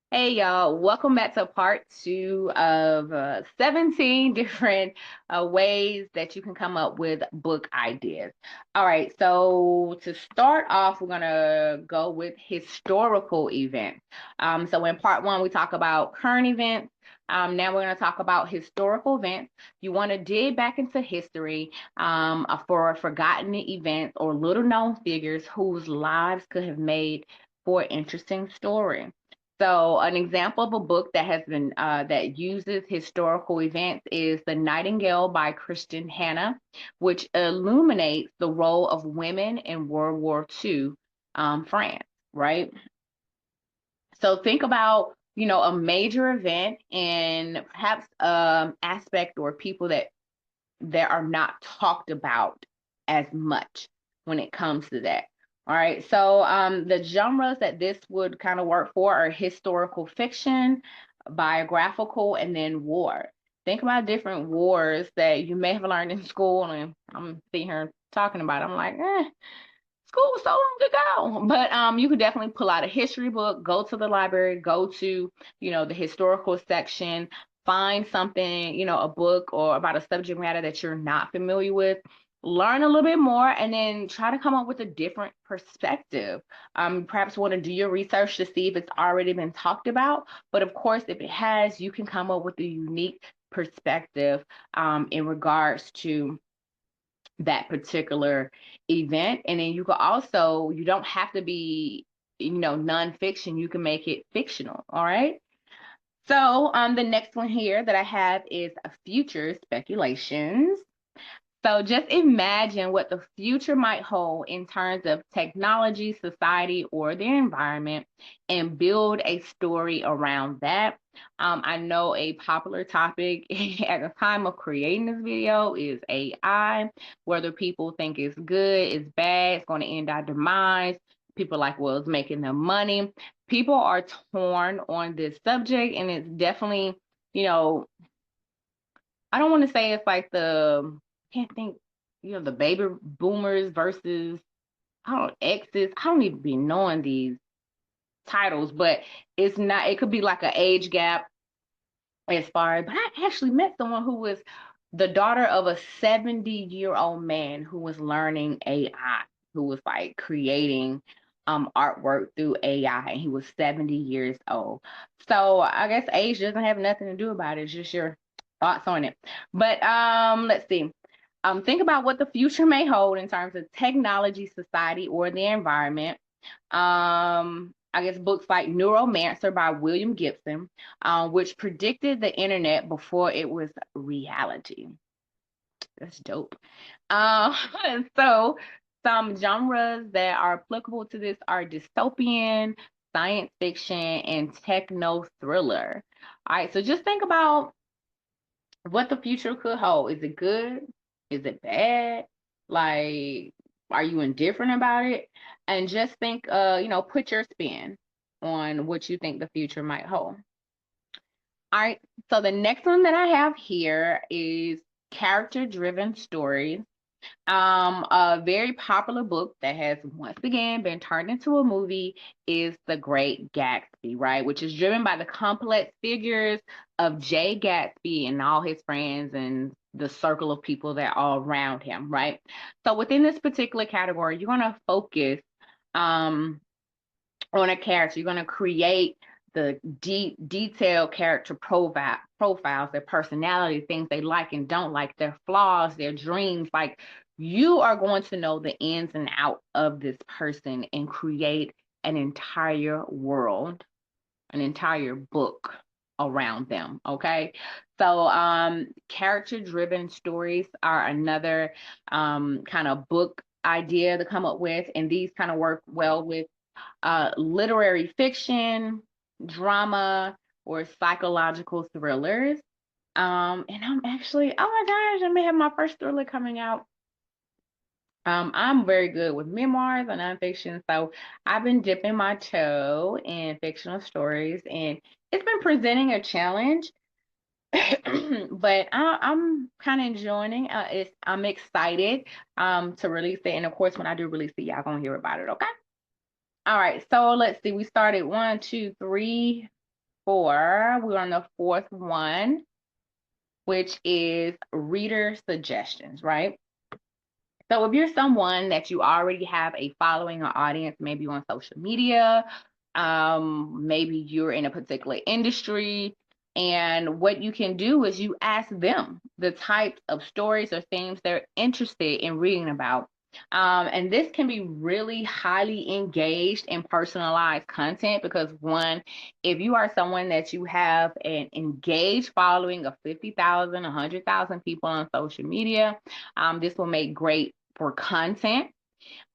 Hey y'all, welcome back to part two of 17 different ways that you can come up with book ideas. All right, so to start off, we're gonna go with historical events. So in part one, we talk about current events. Now we're gonna talk about historical events. You want to dig back into history for forgotten events or little known figures whose lives could have made for an interesting story. So, an example of a book that has been that uses historical events is *The Nightingale* by Christian Hannah, which illuminates the role of women in World War II, France. Right. So, think about a major event and perhaps aspect or people that are not talked about as much when it comes to that. All right, so the genres that this would kind of work for are historical fiction, biographical, and then war. Think about different wars that you may have learned in school, and I'm sitting here talking about it. I'm like, school was so long ago. But you could definitely pull out a history book, go to the library, go to, the historical section, find something, a book or about a subject matter that you're not familiar with, learn a little bit more, and then try to come up with a different perspective. Perhaps want to do your research to see if it's already been talked about. But of course, if it has, you can come up with a unique perspective in regards to that particular event. And then you could also, you don't have to be, nonfiction. You can make it fictional. All right. So the next one here that I have is future speculations. So just imagine what the future might hold in terms of technology, society, or the environment, and build a story around that. I know a popular topic at the time of creating this video is AI, whether people think it's good, it's bad, it's going to end our demise. People are like, well, it's making them money. People are torn on this subject, and it's definitely, you know, I don't want to say it's like can't think, the baby boomers versus, I don't, exes. I don't even be knowing these titles, but it's not, it could be like an age gap as far as, but I actually met someone who was the daughter of a 70-year-old man who was learning AI, who was like creating artwork through AI, and he was 70 years old. So I guess age doesn't have nothing to do about it. It's just your thoughts on it. But let's see. Think about what the future may hold in terms of technology, society, or the environment. I guess books like Neuromancer by William Gibson, which predicted the internet before it was reality. That's dope. Uh, so some genres that are applicable to this are dystopian, science fiction, and techno thriller. All right, so just think about what the future could hold. Is it good? Is it bad? Like, are you indifferent about it? And just think, put your spin on what you think the future might hold. All right. So the next one that I have here is character driven stories. A very popular book that has once again been turned into a movie is The Great Gatsby, right? Which is driven by the complex figures of Jay Gatsby and all his friends and the circle of people that are all around him, right? So within this particular category, you're gonna focus um on a character. You're going to create the deep, detailed character profiles, their personality, things they like and don't like, their flaws, their dreams. Like you are going to know the ins and out of this person and create an entire world, an entire book around them. Okay. So character driven stories are another kind of book idea to come up with, and these kind of work well with literary fiction, drama, or psychological thrillers. And I'm actually, oh my gosh, I may have my first thriller coming out. I'm very good with memoirs and nonfiction, so I've been dipping my toe in fictional stories, and it's been presenting a challenge, but I'm kind of enjoying it. I'm excited to release it, and of course, when I do release it, y'all gonna hear about it. Okay. All right, so let's see. We started one, two, three. 4. We're on the 4th one, which is reader suggestions, right? So if you're someone that you already have a following or audience, maybe on social media, maybe you're in a particular industry, and what you can do is you ask them the types of stories or themes they're interested in reading about. And this can be really highly engaged and personalized content because, one, if you are someone that you have an engaged following of 50,000, 100,000 people on social media, this will make great for content,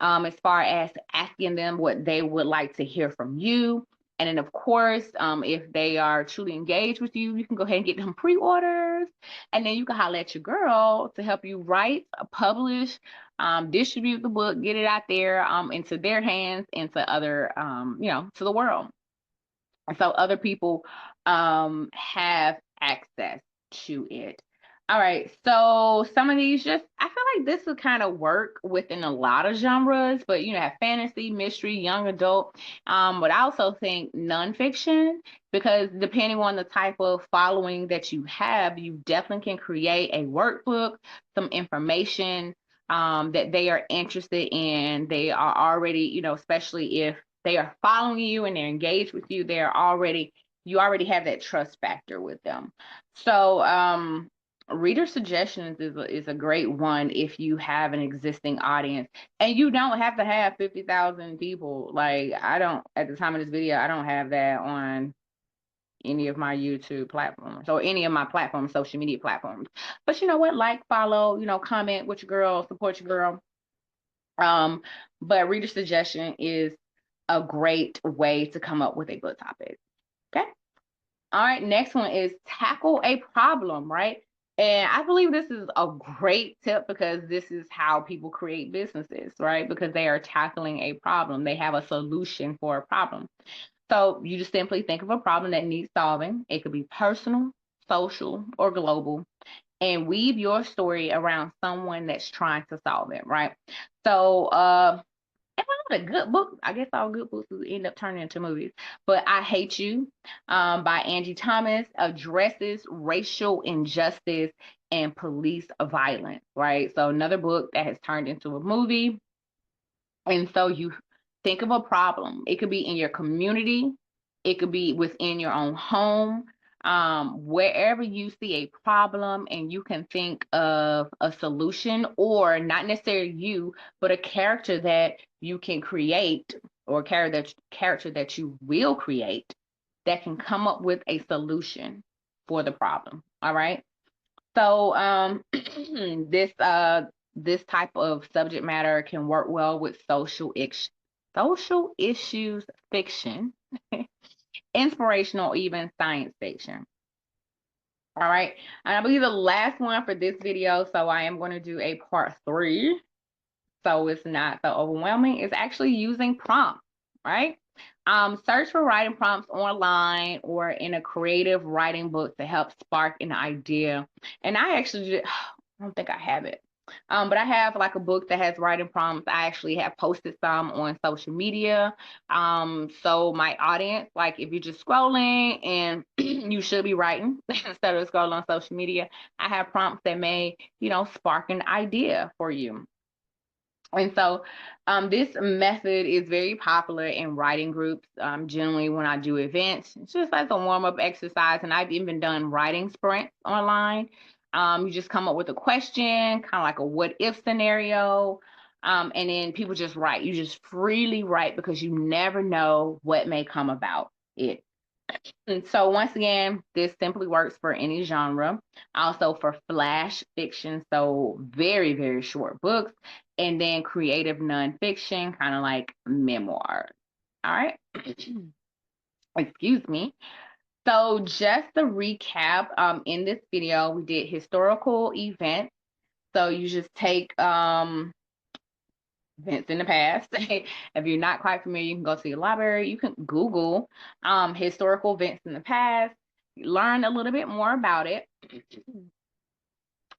as far as asking them what they would like to hear from you. And then, of course, if they are truly engaged with you, you can go ahead and get them pre-orders. And then you can holler at your girl to help you write, publish, distribute the book, get it out there, into their hands, into other, to the world. And so other people have access to it. All right, so some of these just, I feel like this would kind of work within a lot of genres, but have fantasy, mystery, young adult. But I also think nonfiction, because depending on the type of following that you have, you definitely can create a workbook, some information that they are interested in. They are already, especially if they are following you and they're engaged with you, you already have that trust factor with them. So reader suggestions is a great one if you have an existing audience, and you don't have to have 50,000 people. Like, I don't, at the time of this video, I don't have that on any of my YouTube platforms or any of my platforms, social media platforms. But you know what? Like, follow, comment with your girl, support your girl. But reader suggestion is a great way to come up with a book topic. Okay. All right. Next one is tackle a problem, right? And I believe this is a great tip because this is how people create businesses, right? Because they are tackling a problem. They have a solution for a problem. So you just simply think of a problem that needs solving. It could be personal, social, or global, and weave your story around someone that's trying to solve it, right? So, if I had a good book, I guess all good books will end up turning into movies. But I Hate You, by Angie Thomas, addresses racial injustice and police violence, right? So another book that has turned into a movie. And so you think of a problem. It could be in your community, it could be within your own home, wherever you see a problem and you can think of a solution, or not necessarily you, but a character that you can create, or character that you will create that can come up with a solution for the problem. All right. So this type of subject matter can work well with social issues fiction, inspirational, even science fiction. All right, and I believe the last one for this video, so I am going to do a part 3, so it's not so overwhelming, is actually using prompts, right? Search for writing prompts online or in a creative writing book to help spark an idea. And I actually I don't think I have it. But I have like a book that has writing prompts. I actually have posted some on social media. So my audience, like if you're just scrolling and you should be writing instead of scrolling on social media, I have prompts that may, spark an idea for you. And so this method is very popular in writing groups. Generally, when I do events, it's just like a warm up exercise. And I've even done writing sprints online. You just come up with a question, kind of like a what if scenario. And then people just write. You just freely write because you never know what may come about it. And so once again, this simply works for any genre. Also for flash fiction, so very, very short books, and then creative nonfiction, kind of like memoir. All right. Excuse me. So just to recap, in this video, we did historical events. So you just take events in the past. If you're not quite familiar, you can go to your library. You can Google historical events in the past, learn a little bit more about it,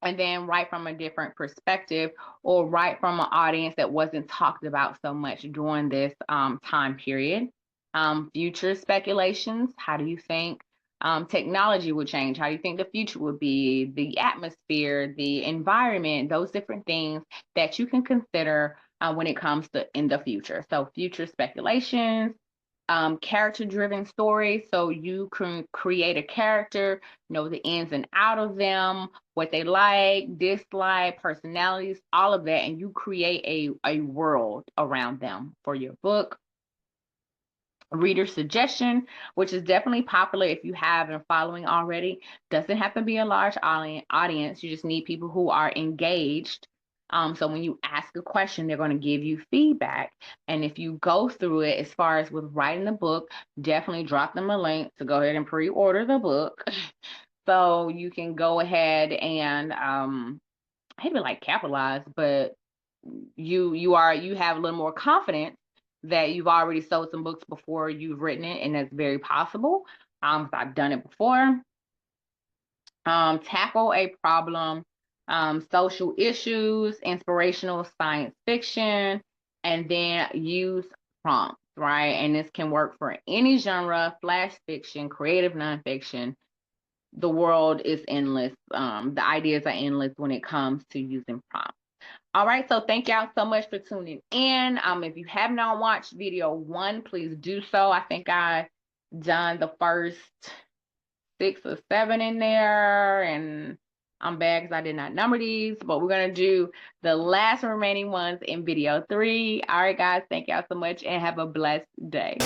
and then write from a different perspective, or write from an audience that wasn't talked about so much during this time period. Future speculations. How do you think Technology will change. How do you think the future would be? The atmosphere, the environment, those different things that you can consider when it comes to in the future. So future speculations, character driven stories. So you can create a character, know the ins and out of them, what they like, dislike, personalities, all of that, and you create a world around them for your book. Reader suggestion, which is definitely popular if you have been following already. Doesn't have to be a large audience. You just need people who are engaged. So when you ask a question, they're going to give you feedback. And if you go through it, as far as with writing the book, definitely drop them a link to go ahead and pre-order the book. So you can go ahead and I hate to like capitalize, but you have a little more confidence that you've already sold some books before you've written it, and that's very possible. 'Cause I've done it before. Tackle a problem, social issues, inspirational science fiction, and then use prompts, right? And this can work for any genre: flash fiction, creative nonfiction. The world is endless. The ideas are endless when it comes to using prompts. All right, so thank y'all so much for tuning in. If you have not watched video 1, please do so. I think I done the first 6 or 7 in there, and I'm bad because I did not number these, but we're gonna do the last remaining ones in video 3. All right, guys, thank y'all so much and have a blessed day.